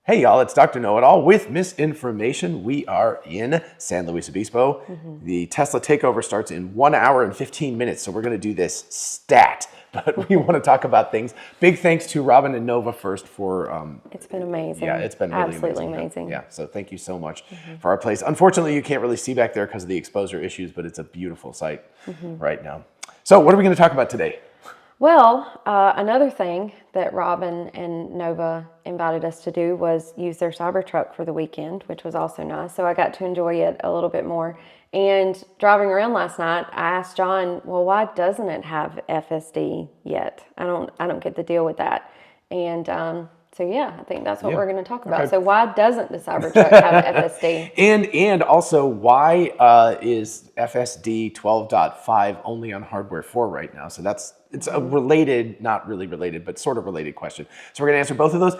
Hey y'all, it's Dr. Know-It-All with Misinformation. We are in San Luis Obispo. The Tesla takeover starts in 1 hour and 15 minutes, so we're going to do this stat. But we want to talk about things. Big thanks to Robin and Nova first for... It's been amazing. Yeah, it's been really absolutely amazing. Yeah, so thank you so much for our place. Unfortunately, you can't really see back there because of the exposure issues, but it's a beautiful site right now. So what are we going to talk about today? Well, another thing that Robin and Nova invited us to do was use their Cybertruck for the weekend, which was also nice. So I got to enjoy it a little bit more. And driving around last night, I asked John, well, why doesn't it have FSD yet? I don't get the deal with that. And so yeah, I think that's what we're going to talk about. Okay. So why doesn't the Cybertruck have FSD? And also, why is FSD 12.5 only on hardware 4 right now? So it's a related, not really related, but sort of related question. So we're going to answer both of those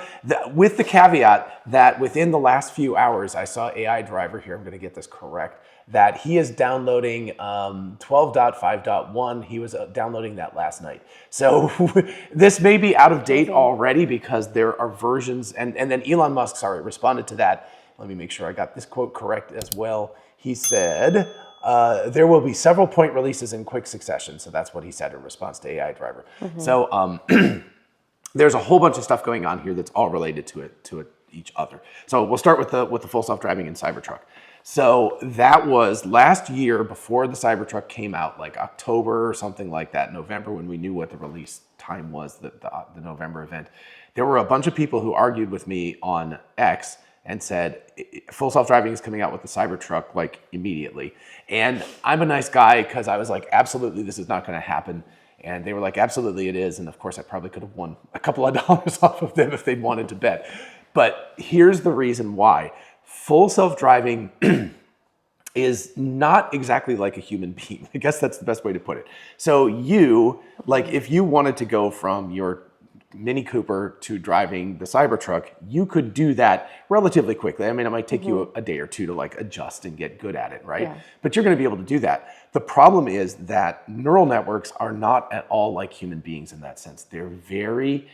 with the caveat that within the last few hours, I saw AI Driver here, I'm going to get this correct, that he is downloading 12.5.1. He was downloading that last night. So this may be out of date already because there are versions, and then Elon Musk, responded to that. Let me make sure I got this quote correct as well. He said, there will be several point releases in quick succession. So that's what he said in response to AI Driver. So there's a whole bunch of stuff going on here that's all related to each other. So we'll start with the full self-driving in Cybertruck. So that was last year before the Cybertruck came out, like October or something like that, November, when we knew what the release time was, the November event. There were a bunch of people who argued with me on X and said, full self-driving is coming out with the Cybertruck like immediately. And I'm a nice guy because I was like, absolutely, this is not going to happen. And they were like, absolutely it is. And of course, I probably could have won a couple of dollars off of them if they'd wanted to bet. But here's the reason why. Full self-driving is not exactly like a human being. I guess that's the best way to put it. So if you wanted to go from your Mini Cooper to driving the Cybertruck, you could do that relatively quickly. I mean, it might take you a day or two to like adjust and get good at it, right? Yeah. But you're going to be able to do that. The problem is that neural networks are not at all like human beings in that sense. They're very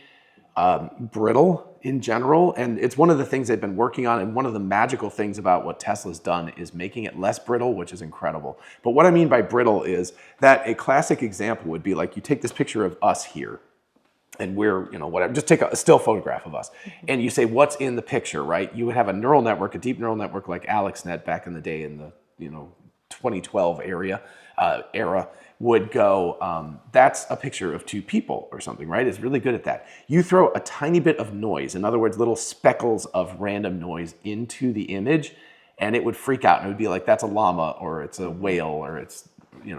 brittle in general, and it's one of the things they've been working on, and one of the magical things about what Tesla's done is making it less brittle, which is incredible. But what I mean by brittle is that a classic example would be like you take this picture of us here, and we're, whatever, just take a still photograph of us, and you say, what's in the picture, right? You would have a neural network, a deep neural network like AlexNet back in the day in the 2012 era, would go, that's a picture of two people or something, right? It's really good at that. You throw a tiny bit of noise, in other words, little speckles of random noise into the image, and it would freak out, and it would be like, that's a llama, or it's a whale, or it's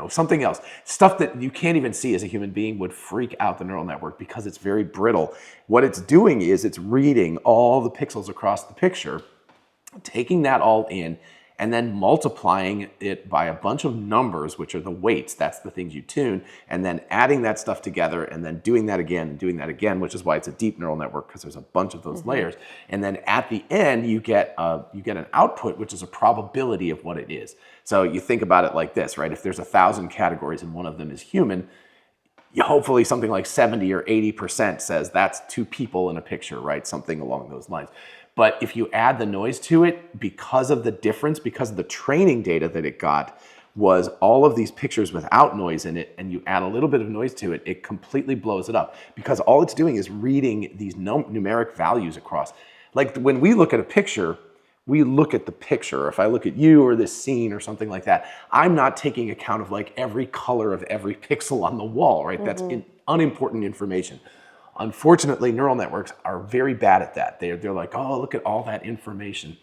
something else. Stuff that you can't even see as a human being would freak out the neural network because it's very brittle. What it's doing is it's reading all the pixels across the picture, taking that all in, and then multiplying it by a bunch of numbers, which are the weights, that's the things you tune, and then adding that stuff together and then doing that again and doing that again, which is why it's a deep neural network, because there's a bunch of those layers. And then at the end, you get an output, which is a probability of what it is. So you think about it like this, right? If there's 1,000 categories and one of them is human, hopefully something like 70 or 80% says that's two people in a picture, right? Something along those lines. But if you add the noise to it, because of the difference, because of the training data that it got, was all of these pictures without noise in it, and you add a little bit of noise to it, it completely blows it up. Because all it's doing is reading these numeric values across. Like when we look at a picture, we look at the picture. If I look at you or this scene or something like that, I'm not taking account of like every color of every pixel on the wall, right? That's unimportant information. Unfortunately, neural networks are very bad at that. They're like, oh, look at all that information.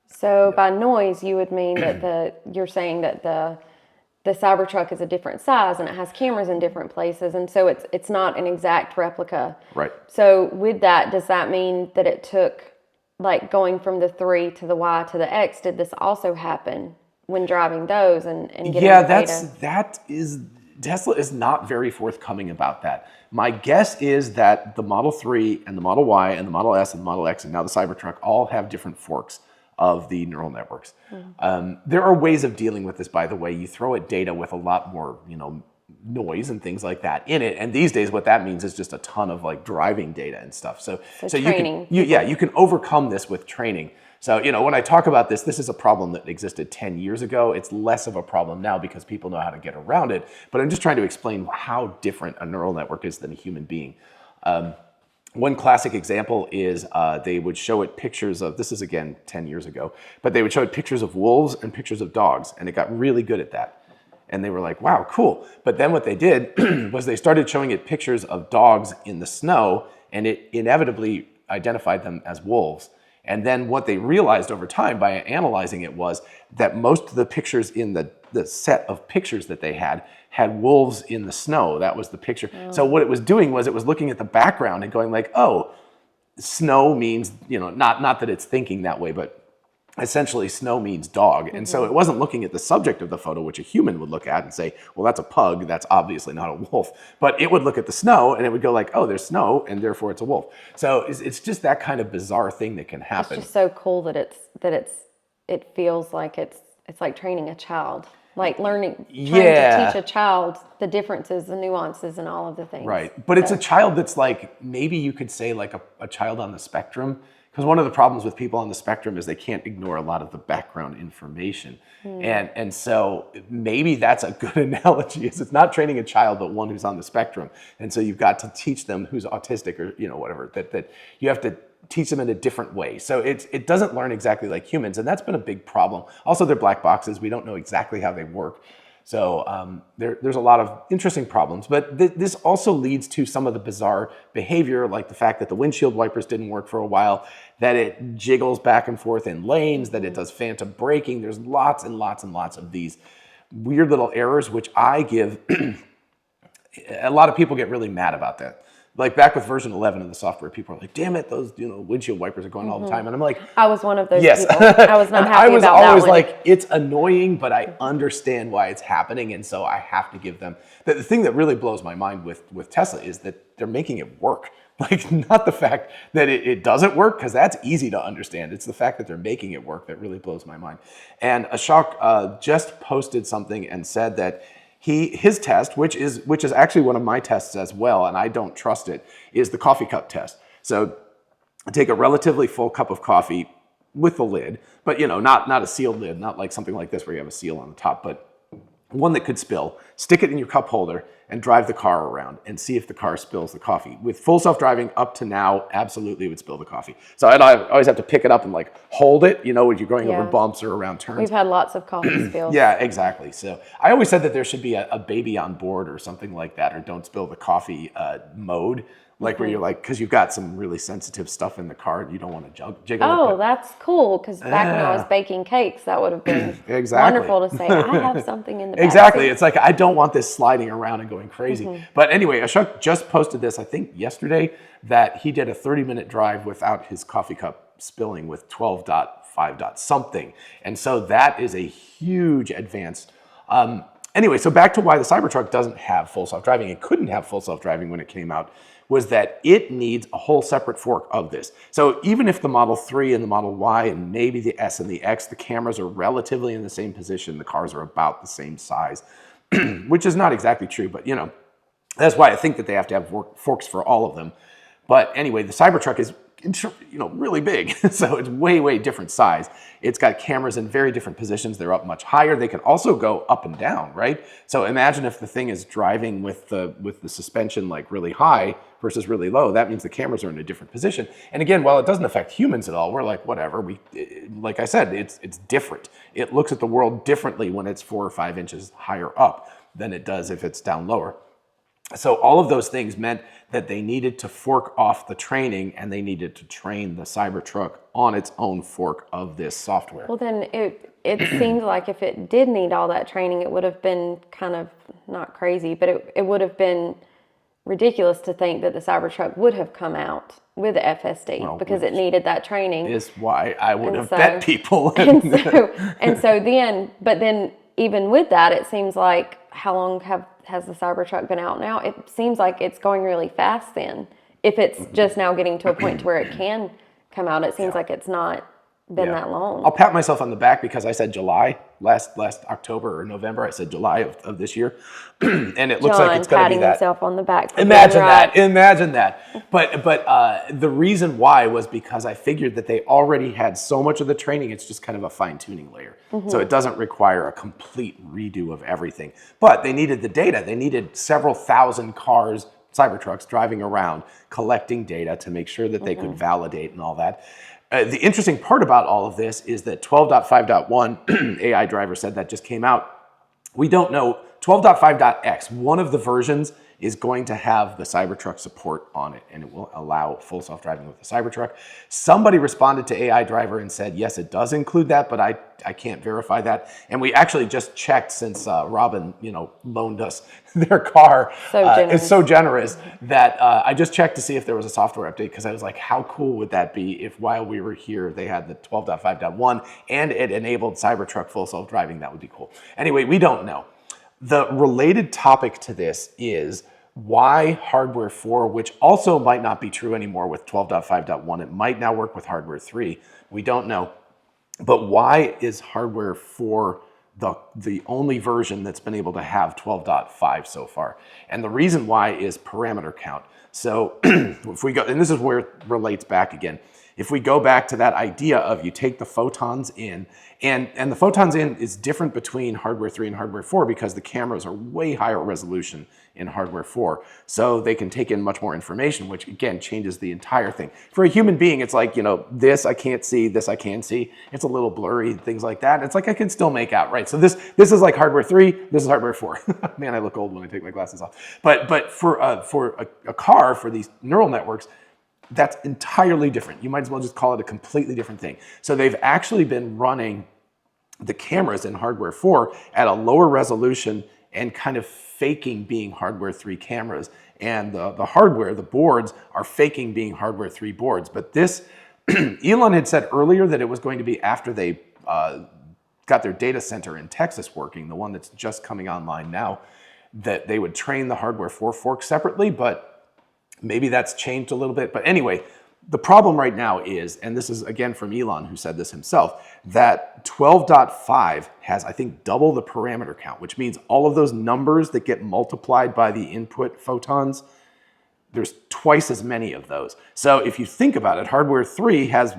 So by noise, you would mean that you're saying that the Cybertruck is a different size and it has cameras in different places, and so it's not an exact replica. Right. So with that, does that mean that it took, like going from the 3 to the Y to the X, did this also happen when driving those and getting the data? Tesla is not very forthcoming about that. My guess is that the Model 3 and the Model Y and the Model S and the Model X and now the Cybertruck all have different forks of the neural networks. There are ways of dealing with this, by the way. You throw at data with a lot more, noise and things like that in it. And these days, what that means is just a ton of like driving data and stuff. So training. you can overcome this with training. So, when I talk about this is a problem that existed 10 years ago. It's less of a problem now because people know how to get around it. But I'm just trying to explain how different a neural network is than a human being. One classic example is they would show it pictures of, this is again 10 years ago, but they would show it pictures of wolves and pictures of dogs, and it got really good at that. And they were like, wow, cool. But then what they did was they started showing it pictures of dogs in the snow, and it inevitably identified them as wolves. And then what they realized over time by analyzing it was that most of the pictures in the set of pictures that they had wolves in the snow. That was the picture. Oh. So what it was doing was it was looking at the background and going like, oh, snow means, not that it's thinking that way, but essentially snow means dog. And so it wasn't looking at the subject of the photo, which a human would look at and say, well, that's a pug, that's obviously not a wolf. But it would look at the snow and it would go like, oh, there's snow and therefore it's a wolf. So it's just that kind of bizarre thing that can happen. It's just so cool that it feels like it's like training a child. Like trying to teach a child the differences, the nuances, and all of the things. Right. But it's a child that's like, maybe you could say like a child on the spectrum. Because one of the problems with people on the spectrum is they can't ignore a lot of the background information. And so maybe that's a good analogy. Is it's not training a child, but one who's on the spectrum. And so you've got to teach them who's autistic or, whatever, that you have to teach them in a different way. So it doesn't learn exactly like humans. And that's been a big problem. Also, they're black boxes. We don't know exactly how they work. So there's a lot of interesting problems, but this also leads to some of the bizarre behavior, like the fact that the windshield wipers didn't work for a while, that it jiggles back and forth in lanes, that it does phantom braking. There's lots and lots and lots of these weird little errors, which I give, a lot of people get really mad about that. Like back with version 11 of the software, people are like, damn it, those windshield wipers are going all the time. And I'm like, I was one of those yes. people. I was not happy about that one. I was always like, it's annoying, but I understand why it's happening. And so I have to give them, the thing that really blows my mind with Tesla is that they're making it work. Like not the fact that it doesn't work, because that's easy to understand. It's the fact that they're making it work that really blows my mind. And Ashok just posted something and said that his test, which is actually one of my tests as well, and I don't trust it, is the coffee cup test. So take a relatively full cup of coffee with the lid, but not a sealed lid, not like something like this where you have a seal on the top, but one that could spill. Stick it in your cup holder and drive the car around and see if the car spills the coffee. With full self-driving up to now, absolutely it would spill the coffee. So I always have to pick it up and like hold it, when you're going over bumps or around turns. We've had lots of coffee spills. Yeah, exactly. So I always said that there should be a baby on board or something like that, or don't spill the coffee mode. Like where you're like, because you've got some really sensitive stuff in the car and you don't want to jiggle it. Oh, that's cool. Because back when I was baking cakes, that would have been wonderful to say, I have something in the back. Exactly. It's like, I don't want this sliding around and going crazy. But anyway, Ashok just posted this, I think yesterday, that he did a 30-minute drive without his coffee cup spilling with 12.5 something. And so that is a huge advance. Anyway, so back to why the Cybertruck doesn't have full self-driving. It couldn't have full self-driving when it came out, was that it needs a whole separate fork of this. So even if the Model 3 and the Model Y and maybe the S and the X, the cameras are relatively in the same position, the cars are about the same size, which is not exactly true, but that's why I think that they have to have forks for all of them. But anyway, the Cybertruck is really big. So it's way different size. It's got cameras in very different positions. They're up much higher. They can also go up and down, right? So imagine if the thing is driving with the suspension like really high versus really low. That means the cameras are in a different position. And again, while it doesn't affect humans at all, we're like, whatever. Like I said, it's different. It looks at the world differently when it's 4 or 5 inches higher up than it does if it's down lower. So all of those things meant that they needed to fork off the training, and they needed to train the Cybertruck on its own fork of this software. Well, then it seems like if it did need all that training, it would have been kind of, not crazy, but it would have been ridiculous to think that the Cybertruck would have come out with the FSD, because it needed that training. Is why I would have bet people. and so then even with that, it seems like, how long has the Cybertruck been out now? It seems like it's going really fast then. If it's just now getting to a point to where it can come out, it seems like it's not been that long. I'll pat myself on the back because I said July last October or November. I said July of this year, and it looks like it's going to be patting that. himself on the back. For Imagine being that. right. Imagine that. But the reason why was because I figured that they already had so much of the training. It's just kind of a fine tuning layer, so it doesn't require a complete redo of everything. But they needed the data. They needed several thousand cars, Cybertrucks, driving around collecting data to make sure that they could validate and all that. The interesting part about all of this is that 12.5.1 AI driver said that just came out. We don't know. 12.5.x, one of the versions, is going to have the Cybertruck support on it, and it will allow full self-driving with the Cybertruck. Somebody responded to AI driver and said, yes, it does include that, but I can't verify that. And we actually just checked, since Robin, loaned us their car. It's so generous that I just checked to see if there was a software update, because I was like, how cool would that be if while we were here they had the 12.5.1 and it enabled Cybertruck full self-driving? That would be cool. Anyway, we don't know. The related topic to this is why hardware 4, which also might not be true anymore with 12.5.1, it might now work with hardware 3. We don't know. But why is hardware 4 the only version that's been able to have 12.5 so far? And the reason why is parameter count. So if we go, and this is where it relates back again. If we go back to that idea of you take the photons in, and the photons in is different between hardware 3 and hardware 4 because the cameras are way higher resolution in hardware 4. So they can take in much more information, which again changes the entire thing. For a human being, it's like, this I can't see, this I can see. It's a little blurry, things like that. It's like I can still make out, right? So this is like hardware 3, this is hardware 4. Man, I look old when I take my glasses off. But for a car, for these neural networks, that's entirely different. You might as well just call it a completely different thing. So they've actually been running the cameras in hardware 4 at a lower resolution and kind of faking being hardware 3 cameras. And the hardware, the boards, are faking being hardware 3 boards. But this, Elon had said earlier that it was going to be after they got their data center in Texas working, the one that's just coming online now, that they would train the hardware 4 forks separately, but maybe that's changed a little bit. But anyway, the problem right now is, and this is again from Elon, who said this himself, that 12.5 has, I think, double the parameter count, which means all of those numbers that get multiplied by the input photons, there's twice as many of those. So if you think about it, hardware 3 has,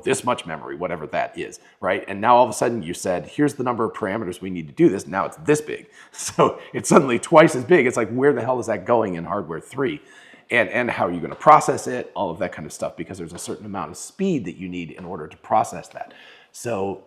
this much memory, whatever that is, right? And now all of a sudden you said, here's the number of parameters we need to do this. Now it's this big. So it's suddenly twice as big. It's like, where the hell is that going in hardware 3? And how are you going to process it, all of that kind of stuff, because there's a certain amount of speed that you need in order to process that. So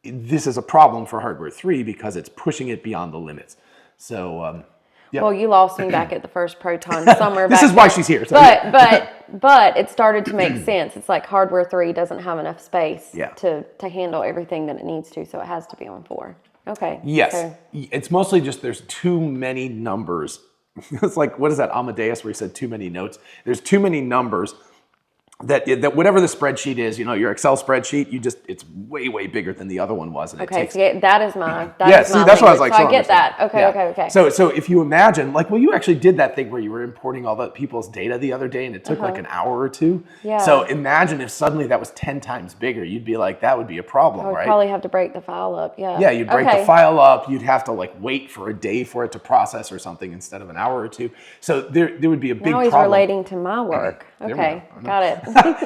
this is a problem for hardware 3 because it's pushing it beyond the limits. So, yeah. Well, you lost me back at the first proton somewhere This back is why there. she's here. So But it started to make sense. It's like hardware 3 doesn't have enough space to handle everything that it needs to, so it has to be on 4. Okay. Yes. So. It's mostly just there's too many numbers. It's like, what is that, Amadeus, where he said too many notes? There's too many numbers that whatever the spreadsheet is, your Excel spreadsheet, it's way bigger than the other one was. And Okay, it takes, so that is my that's what I was like. So I get that. Okay. So if you imagine, you actually did that thing where you were importing all the people's data the other day and it took like an hour or two. Yeah. So imagine if suddenly that was 10 times bigger, you'd be like, that would be a problem, I would right? probably have to break the file up, yeah. Yeah, you'd break the file up. You'd have to wait for a day for it to process or something instead of an hour or two. So there would be a big problem. Now he's relating to my work. Okay, got it.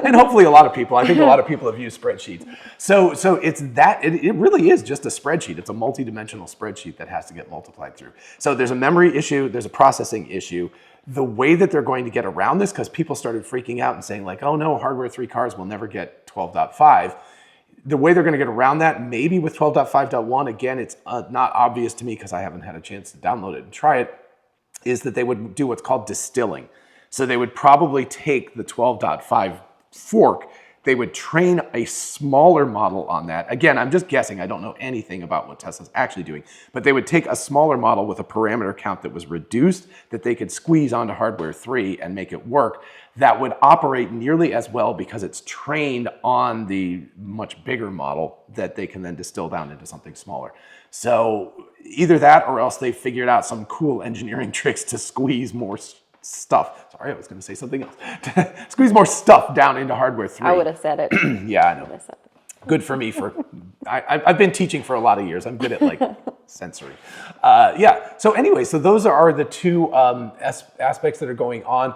And hopefully a lot of people, I think a lot of people have used spreadsheets. So it's that, it really is just a spreadsheet. It's a multi-dimensional spreadsheet that has to get multiplied through. So there's a memory issue, there's a processing issue. The way that they're going to get around this, because people started freaking out and saying oh no, hardware 3 cars will never get 12.5. The way they're going to get around that, maybe with 12.5.1, again, it's not obvious to me because I haven't had a chance to download it and try it, is that they would do what's called distilling. So they would probably take the 12.5 fork, they would train a smaller model on that. Again, I'm just guessing. I don't know anything about what Tesla's actually doing, but they would take a smaller model with a parameter count that was reduced that they could squeeze onto hardware 3 and make it work. That would operate nearly as well because it's trained on the much bigger model that they can then distill down into something smaller. So either that or else they figured out some cool engineering tricks to squeeze more stuff. Sorry, I was going to say something else. Squeeze more stuff down into hardware 3. I would have said it. Yeah, I know. Good for me. I've been teaching for a lot of years. I'm good at like sensory. Yeah. So anyway, so those are the two aspects that are going on.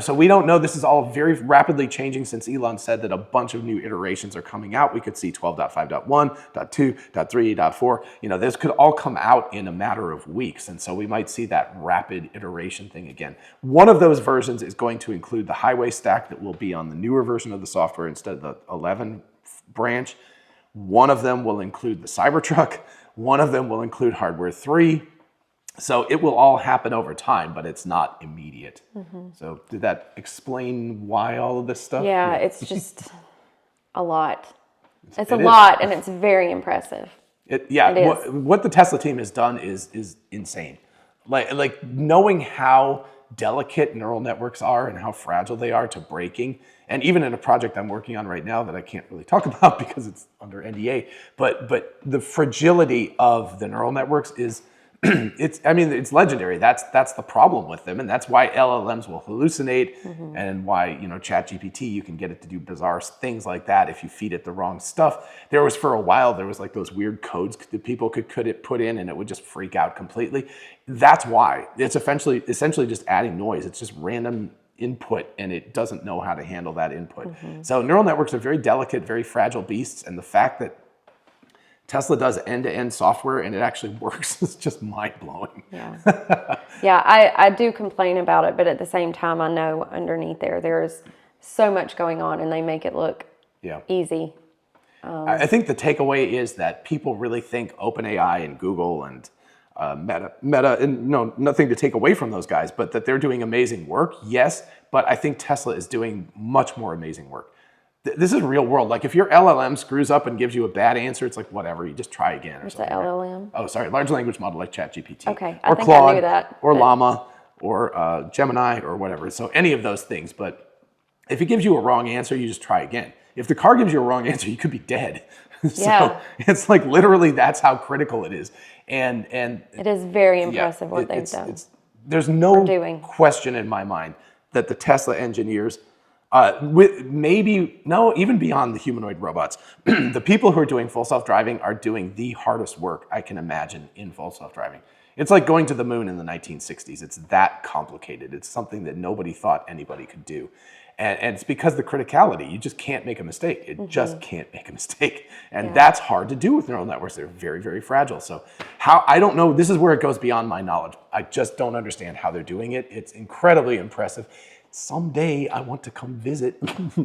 So we don't know. This is all very rapidly changing since Elon said that a bunch of new iterations are coming out. We could see 12.5.1, .2, .3, .4. This could all come out in a matter of weeks. And so we might see that rapid iteration thing again. One of those versions is going to include the highway stack that will be on the newer version of the software instead of the 11 branch. One of them will include the Cybertruck. One of them will include hardware 3. So it will all happen over time, but it's not immediate. So did that explain why all of this stuff? Yeah, it's just a lot. It's a lot, and it's very impressive. What the Tesla team has done is insane. Like knowing how delicate neural networks are and how fragile they are to breaking. And even in a project I'm working on right now that I can't really talk about because it's under NDA, but the fragility of the neural networks is it's legendary. That's the problem with them, and that's why LLMs will hallucinate, and why ChatGPT, you can get it to do bizarre things like that if you feed it the wrong stuff. For a while there was like those weird codes that people could put in, and it would just freak out completely. That's why it's essentially just adding noise. It's just random input, and it doesn't know how to handle that input. So neural networks are very delicate, very fragile beasts, and the fact that Tesla does end-to-end software and it actually works is just mind-blowing. Yeah, I do complain about it, but at the same time, I know underneath there's so much going on, and they make it look easy. I think the takeaway is that people really think OpenAI and Google and Meta, and nothing to take away from those guys, but that they're doing amazing work, yes, but I think Tesla is doing much more amazing work. This is real world. Like if your LLM screws up and gives you a bad answer, it's like whatever, you just try again or something. What's the LLM? Oh, sorry, large language model like ChatGPT. Okay, or I think Claude, I knew that. Or Llama, or Gemini, or whatever. So any of those things. But if it gives you a wrong answer, you just try again. If the car gives you a wrong answer, you could be dead. So it's like literally that's how critical it is. And it is very impressive what they've done. There's no question in my mind that the Tesla engineers, even beyond the humanoid robots, the people who are doing full self-driving are doing the hardest work I can imagine in full self-driving. It's like going to the moon in the 1960s. It's that complicated. It's something that nobody thought anybody could do. And it's because the criticality, you just can't make a mistake. It just can't make a mistake. And that's hard to do with neural networks. They're very, very fragile. So I don't know, this is where it goes beyond my knowledge. I just don't understand how they're doing it. It's incredibly impressive. Someday I want to come visit.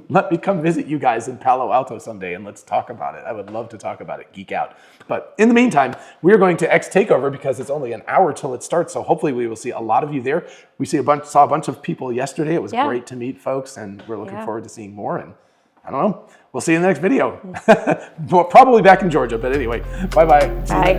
Let me come visit you guys in Palo Alto someday and let's talk about it. I would love to talk about it, geek out. But in the meantime, we're going to X Takeover because it's only an hour till it starts. So hopefully we will see a lot of you there. We saw a bunch of people yesterday. It was great to meet folks, and we're looking forward to seeing more. And I don't know, we'll see you in the next video. Well, probably back in Georgia, but anyway, bye-bye. Bye.